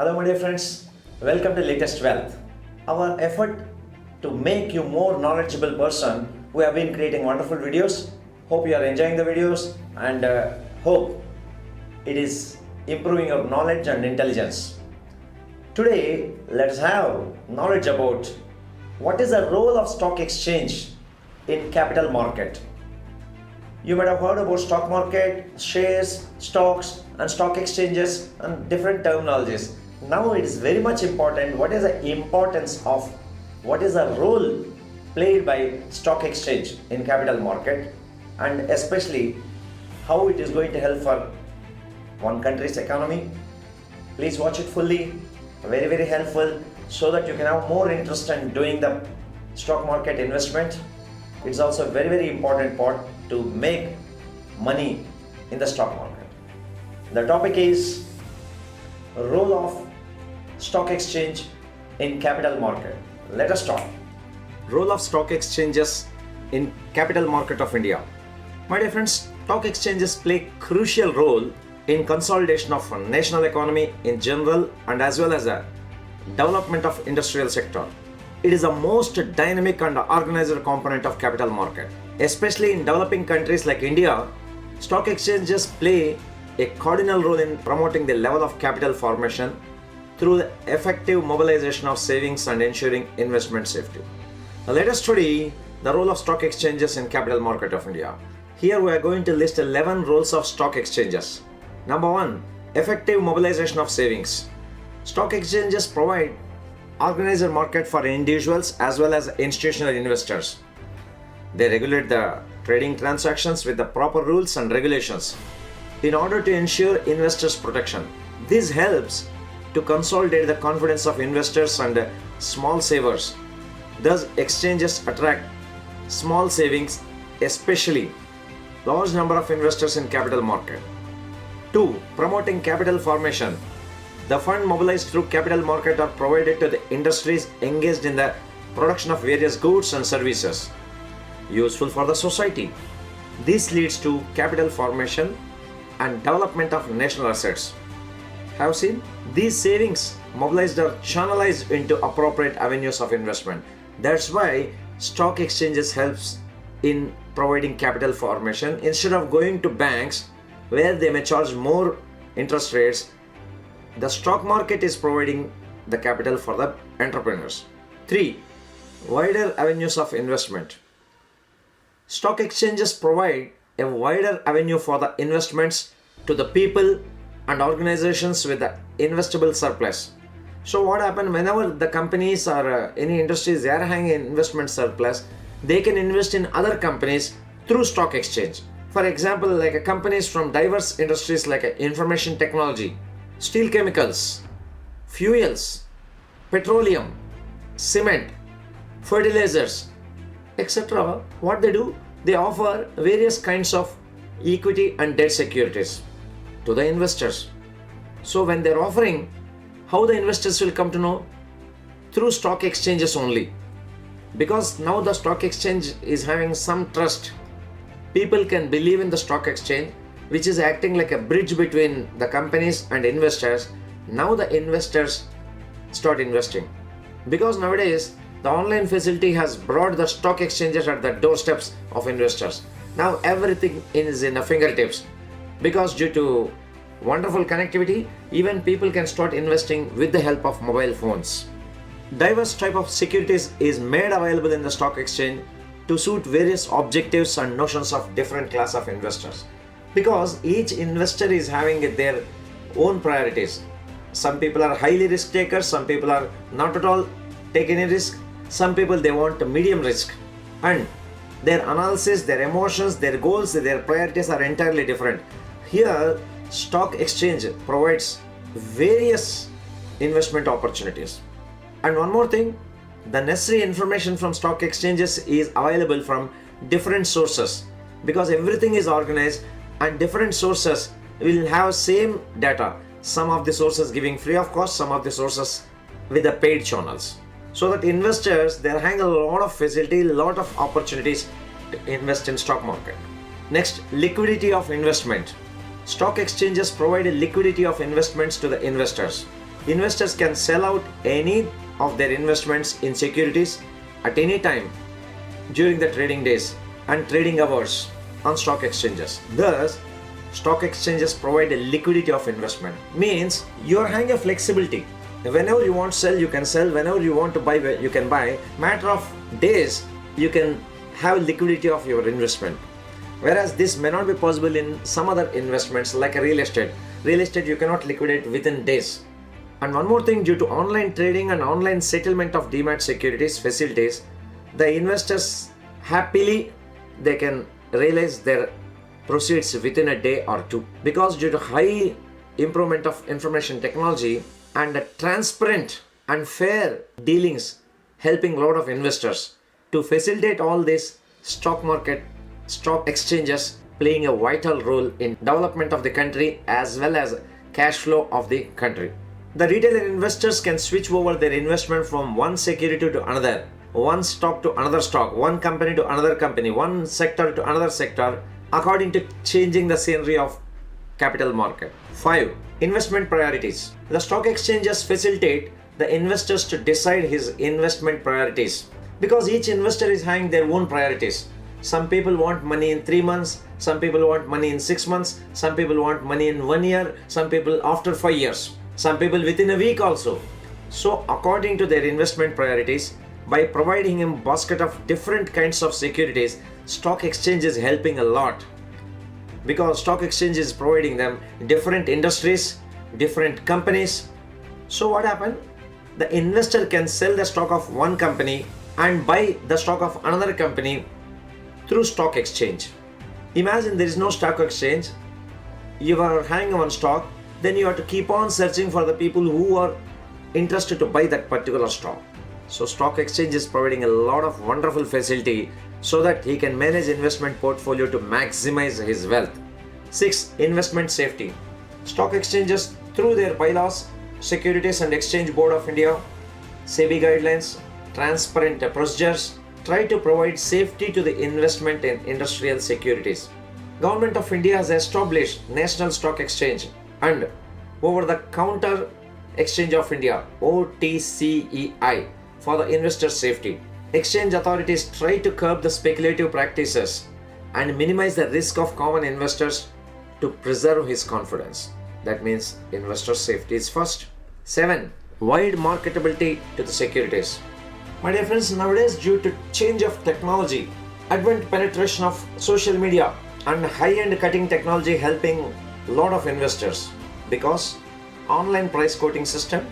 Hello my dear friends, welcome to Latest Wealth. Our effort to make you more knowledgeable person, we have been creating wonderful videos. Hope you are enjoying the videos and hope it is improving your knowledge and intelligence. Today, let's have knowledge about what is the role of stock exchange in capital market. You might have heard about stock market, shares, stocks and stock exchanges and different terminologies. Now it is very much important what is the importance of what is the role played by stock exchange in capital market and especially how it is going to help for one country's economy. Please watch it fully, very helpful so that you can have more interest in doing the stock market investment. It's also a very important part to make money in the stock market. The topic is role of stock exchange in capital market. Let us start. Role of stock exchanges in capital market of India. My dear friends, stock exchanges play crucial role in consolidation of national economy in general and as well as the development of industrial sector. It is the most dynamic and organized component of capital market. Especially in developing countries like India, stock exchanges play a cardinal role in promoting the level of capital formation through the effective mobilization of savings and ensuring investment safety. Now let us study the role of stock exchanges in capital market of India. Here we are going to list 11 roles of stock exchanges. Number 1, effective mobilization of savings. Stock exchanges provide organized market for individuals as well as institutional investors. They regulate the trading transactions with the proper rules and regulations in order to ensure investors' protection. This helps to consolidate the confidence of investors and small savers. Thus, exchanges attract small savings, especially large number of investors in capital market. 2. Promoting capital formation. The fund mobilized through capital market are provided to the industries engaged in the production of various goods and services useful for the society. This leads to capital formation and development of national assets. Have seen? These savings mobilized are channelized into appropriate avenues of investment. That's why stock exchanges helps in providing capital formation instead of going to banks where they may charge more interest rates. The stock market is providing the capital for the entrepreneurs. 3. Wider avenues of investment. Stock exchanges provide a wider avenue for the investments to the people and organizations with the investable surplus. So what happens whenever the companies or any industries they are having an investment surplus, they can invest in other companies through stock exchange. For example, like companies from diverse industries like information technology, steel chemicals, fuels, petroleum, cement, fertilizers, etc. What they do? They offer various kinds of equity and debt securities to the investors. So when they're offering, how the investors will come to know? Through stock exchanges only. Because now the stock exchange is having some trust. People can believe in the stock exchange, which is acting like a bridge between the companies and investors. Now the investors start investing. Because nowadays, the online facility has brought the stock exchanges at the doorsteps of investors. Now everything is in the fingertips. Because due to wonderful connectivity, even people can start investing with the help of mobile phones. Diverse type of securities is made available in the stock exchange to suit various objectives and notions of different class of investors. Because each investor is having their own priorities. Some people are highly risk takers, some people are not at all take any risk, some people they want a medium risk, and their analysis, their emotions, their goals, their priorities are entirely different. Here, stock exchange provides various investment opportunities. And one more thing, the necessary information from stock exchanges is available from different sources because everything is organized and different sources will have same data. Some of the sources giving free of cost, some of the sources with the paid channels. So that investors, they're having a lot of facility, a lot of opportunities to invest in stock market. Next, liquidity of investment. Stock exchanges provide a liquidity of investments to the investors. Investors can sell out any of their investments in securities at any time during the trading days and trading hours on stock exchanges. Thus, stock exchanges provide a liquidity of investment. Means you are having a flexibility. Whenever you want to sell, you can sell. Whenever you want to buy, you can buy. Matter of days, you can have liquidity of your investment. Whereas this may not be possible in some other investments like a real estate. Real estate you cannot liquidate within days. And one more thing, due to online trading and online settlement of Demat securities facilities, the investors happily they can realize their proceeds within a day or two, because due to high improvement of information technology and a transparent and fair dealings helping a lot of investors to facilitate all this, stock market, stock exchanges playing a vital role in development of the country as well as cash flow of the country. The retail investors can switch over their investment from one security to another, one stock to another stock, one company to another company, one sector to another sector, according to changing the scenery of capital market. 5. Investment priorities. The stock exchanges facilitate the investors to decide his investment priorities, because each investor is having their own priorities. Some people want money in 3 months, some people want money in 6 months, some people want money in 1 year, some people after 5 years, some people within a week also. So according to their investment priorities, by providing him basket of different kinds of securities, stock exchange is helping a lot, because stock exchange is providing them different industries, different companies. So what happened? The investor can sell the stock of one company and buy the stock of another company through stock exchange. Imagine there is no stock exchange, you are having one stock, then you have to keep on searching for the people who are interested to buy that particular stock. So stock exchange is providing a lot of wonderful facility so that he can manage investment portfolio to maximize his wealth. 6. Investment safety. Stock exchanges, through their bylaws, Securities and Exchange Board of India, SEBI guidelines, transparent procedures, try to provide safety to the investment in industrial securities. Government of India has established National Stock Exchange and Over-the-Counter Exchange of India (OTCEI) for the investor safety. Exchange authorities try to curb the speculative practices and minimize the risk of common investors to preserve his confidence. That means investor safety is first. 7. Wide marketability to the securities. My dear friends, nowadays due to change of technology, advent penetration of social media and high-end cutting technology helping a lot of investors, because online price quoting system,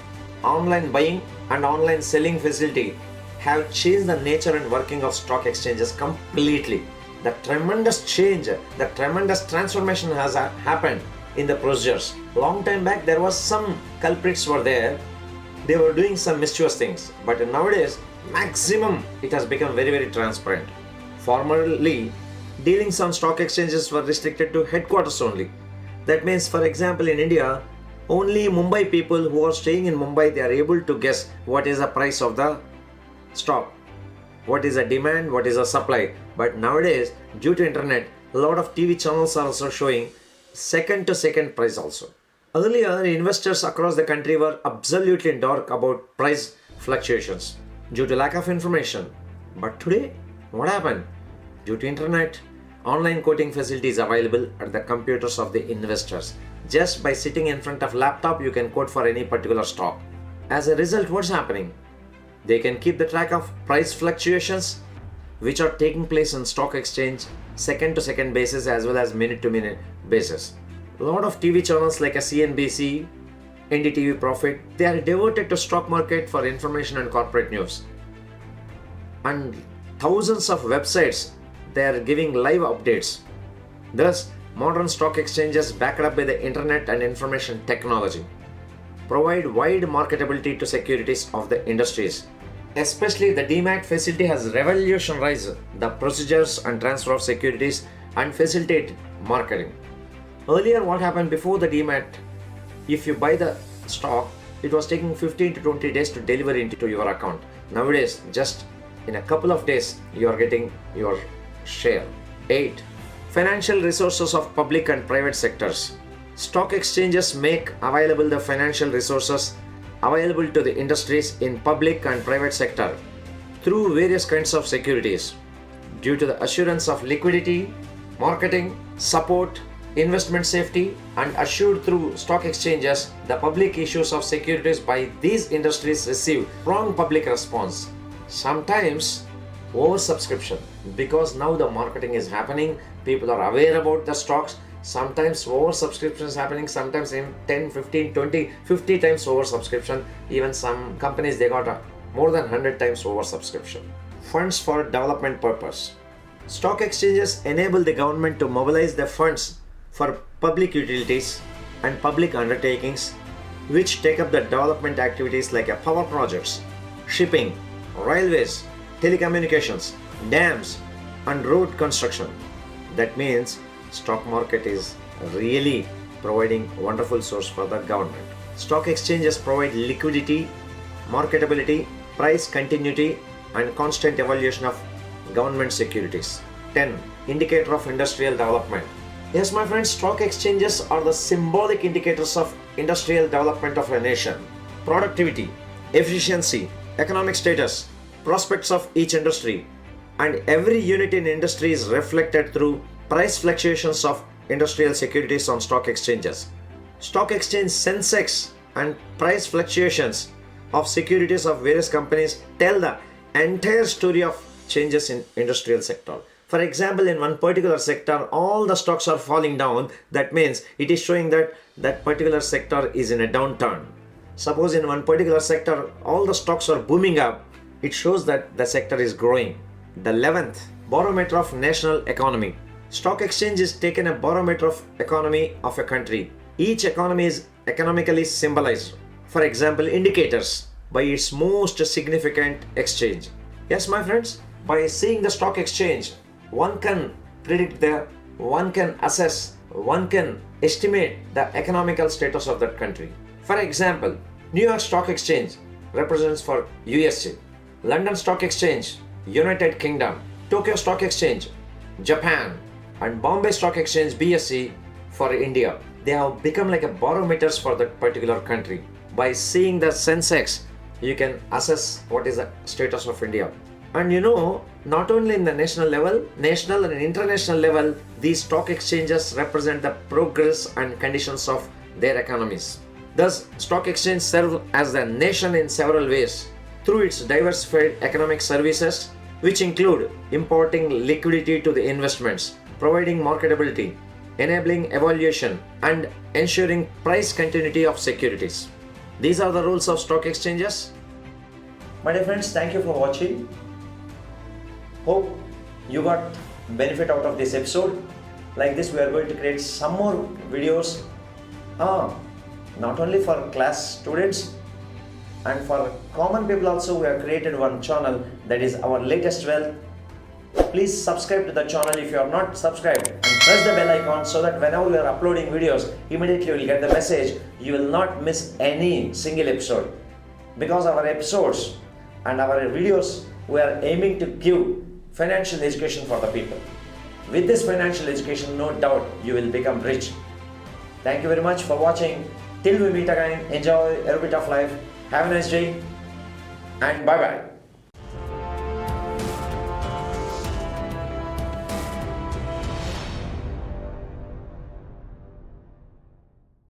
online buying and online selling facility have changed the nature and working of stock exchanges completely. The tremendous change, the tremendous transformation has happened in the procedures. Long time back there was some culprits were there, they were doing some mischievous things, but nowadays maximum it has become very transparent. Formerly, dealings on stock exchanges were restricted to headquarters only. That means, for example, in India, only Mumbai people who are staying in Mumbai, they are able to guess what is the price of the stock, what is the demand, what is the supply. But nowadays, due to internet, a lot of TV channels are also showing second to second price also. Earlier, investors across the country were absolutely in dark about price fluctuations due to lack of information. But today, what happened? Due to internet, online quoting facilities available at the computers of the investors. Just by sitting in front of laptop, you can quote for any particular stock. As a result, what's happening? They can keep the track of price fluctuations which are taking place on stock exchange second to second basis as well as minute to minute basis. A lot of TV channels like a CNBC, NDTV Profit, they are devoted to stock market for information and corporate news. And thousands of websites, they are giving live updates. Thus, modern stock exchanges backed up by the internet and information technology provide wide marketability to securities of the industries. Especially the Demat facility has revolutionized the procedures and transfer of securities and facilitate marketing. Earlier, what happened before the Demat, if you buy the stock, it was taking 15 to 20 days to deliver into your account. Nowadays, just in a couple of days, you are getting your share. 8. Financial resources of public and private sectors. Stock exchanges make available the financial resources available to the industries in public and private sector through various kinds of securities due to the assurance of liquidity, marketing, support, investment safety, and assured through stock exchanges. The public issues of securities by these industries receive strong public response, sometimes oversubscription, because now the marketing is happening, people are aware about the stocks. Sometimes oversubscription is happening, sometimes in 10, 15, 20, 50 times oversubscription. Even some companies, they got more than 100 times oversubscription. Funds for development purpose. Stock exchanges enable the government to mobilize the funds for public utilities and public undertakings which take up the development activities like power projects, shipping, railways, telecommunications, dams, and road construction. That means stock market is really providing a wonderful source for the government. Stock exchanges provide liquidity, marketability, price continuity, and constant evaluation of government securities. 10. Indicator of industrial development. Yes, my friends, stock exchanges are the symbolic indicators of industrial development of a nation. Productivity, efficiency, economic status, prospects of each industry, and every unit in industry is reflected through price fluctuations of industrial securities on stock exchanges. Stock exchange Sensex and price fluctuations of securities of various companies tell the entire story of changes in industrial sector. For example, in one particular sector, all the stocks are falling down. That means it is showing that that particular sector is in a downturn. Suppose in one particular sector, all the stocks are booming up. It shows that the sector is growing. The 11th, barometer of national economy. Stock exchange is taken a barometer of economy of a country. Each economy is economically symbolized. For example, indicators by its most significant exchange. Yes, my friends, by seeing the stock exchange, one can predict one can assess, one can estimate the economical status of that country. For example, New York Stock Exchange represents for USA, London Stock Exchange, United Kingdom, Tokyo Stock Exchange, Japan, and Bombay Stock Exchange BSE for India. They have become like a barometers for that particular country. By seeing the Sensex, you can assess what is the status of India. And not only in the national level, national and international level, these stock exchanges represent the progress and conditions of their economies. Thus, stock exchange serve as the nation in several ways through its diversified economic services, which include importing liquidity to the investments, providing marketability, enabling evaluation, and ensuring price continuity of securities. These are the rules of stock exchanges. My dear friends, thank you for watching. Hope you got benefit out of this episode. Like this, we are going to create some more videos, not only for class students and for common people also. We have created one channel, that is our latest wealth. Please subscribe to the channel if you are not subscribed, and press the bell icon so that whenever we are uploading videos, immediately you will get the message. You will not miss any single episode, because our episodes and our videos, we are aiming to give financial education for the people. With this financial education, no doubt you will become rich. Thank you very much for watching. Till we meet again, enjoy every bit of life. Have a nice day and bye bye.